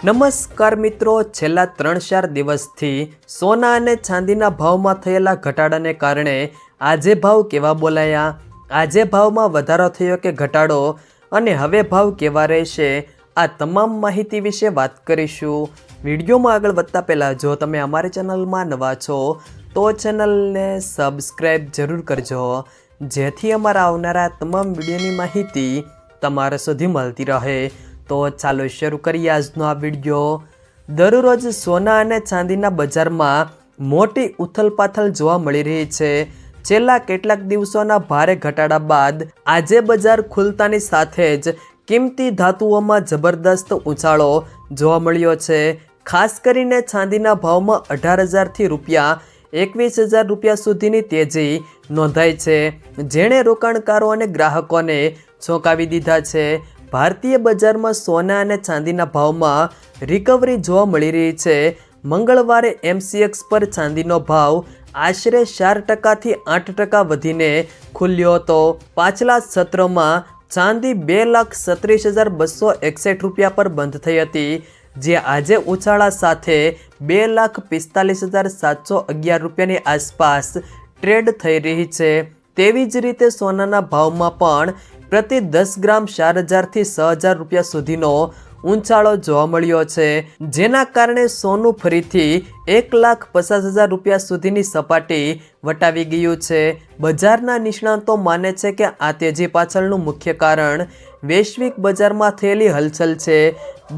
નમસ્કાર મિત્રો, છેલ્લા 3-4 દિવસથી સોના અને ચાંદીના ભાવમાં થયેલા ઘટાડાને કારણે આજે ભાવ કેવા બોલાયા, આજે ભાવમાં વધારો થયો કે ઘટાડો અને હવે ભાવ કેવા રહેશે, આ તમામ માહિતી વિશે વાત કરીશું। વિડીયોમાં આગળ વધતા પહેલાં જો તમે અમારી ચેનલમાં નવા છો તો ચેનલને સબસ્ક્રાઈબ જરૂર કરજો, જેથી અમારા આવનારા તમામ વિડીયોની માહિતી તમારા સુધી મળતી રહે। તો ચાલો શરૂ કરીએ આજનો આ વિડીયો। દરરોજ સોના અને ચાંદીના બજારમાં મોટી ઉથલપાથલ જોવા મળી રહી છે। છેલ્લા કેટલાક દિવસોના ભારે ઘટાડા બાદ આજે બજાર ખુલતાની સાથે જ કિંમતી ધાતુઓમાં જબરદસ્ત ઉછાળો જોવા મળ્યો છે। ખાસ કરીને ચાંદીના ભાવમાં 18,000થી રૂપિયા 21,000 રૂપિયા સુધીની તેજી નોંધાઈ છે, જેણે રોકાણકારો અને ગ્રાહકોને ચોંકાવી દીધા છે। ભારતીય બજારમાં સોના અને ચાંદીના ભાવમાં રિકવરી જોવા મળી રહી છે। મંગળવારે MCX પર ચાંદીનો ભાવ આશરે 4%થી 8% વધીને ખુલ્યો હતો। પાછલા સત્રમાં ચાંદી 2,36,261 રૂપિયા પર બંધ થઈ હતી, જે આજે ઉછાળા સાથે 2,45,711 રૂપિયાની આસપાસ ટ્રેડ થઈ રહી છે। તેવી જ રીતે સોનાના ભાવમાં પણ પ્રતિ 10 ગ્રામ 4,000થી 6,000 રૂપિયા સુધીનો ઊંચાળો જોવા મળ્યો છે, જેના કારણે સોનું ફરીથી 1,50,000 રૂપિયા સુધીની સપાટી વટાવી ગયું છે। બજારના નિષ્ણાતો માને છે કે આ તેજી પાછળનું મુખ્ય કારણ વૈશ્વિક બજારમાં થયેલી હલચલ છે।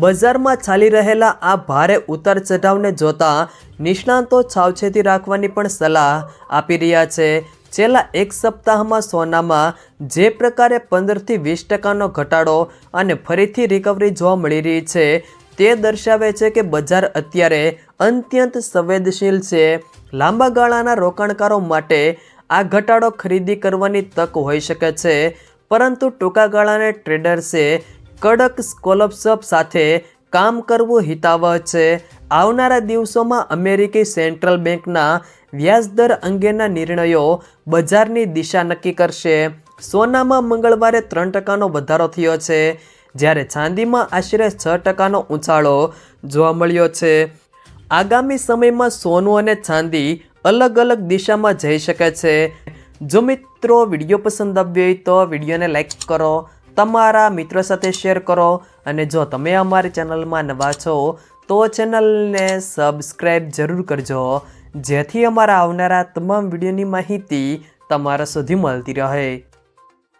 બજારમાં ચાલી રહેલા આ ભારે ઉતાર ચઢાવને જોતા નિષ્ણાતો સાવચેતી રાખવાની પણ સલાહ આપી રહ્યા છે। છેલ્લા એક સપ્તાહમાં સોનામાં જે પ્રકારે 15થી 20%નો ઘટાડો અને ફરીથી રિકવરી જોવા મળી રહી છે, તે દર્શાવે છે કે બજાર અત્યારે અત્યંત સંવેદનશીલ છે। લાંબા ગાળાના રોકાણકારો માટે આ ઘટાડો ખરીદી કરવાની તક હોઈ શકે છે, પરંતુ ટૂંકા ગાળાના ટ્રેડર્સે કડક સ્કોલપશપ સાથે કામ કરવું હિતાવહ છે। આવનારા દિવસોમાં અમેરિકી સેન્ટ્રલ બેંકના વ્યાજદર અંગેના નિર્ણયો બજારની દિશા નક્કી કરશે। સોનામાં મંગળવારે 3%નો વધારો થયો છે, જ્યારે ચાંદીમાં આશરે 6%નો ઉછાળો જોવા મળ્યો છે। આગામી સમયમાં સોનું અને ચાંદી અલગ અલગ દિશામાં જઈ શકે છે। જો મિત્રો વિડીયો પસંદ આવ્યો હોય તો વિડીયોને લાઈક કરો, તમારા મિત્રો સાથે શેર કરો, અને જો તમે અમારી ચેનલમાં નવા છો તો ચેનલને સબસ્ક્રાઈબ જરૂર કરજો, જેથી અમારા આવનારા તમામ વિડીયોની માહિતી તમારા સુધી મળતી રહે।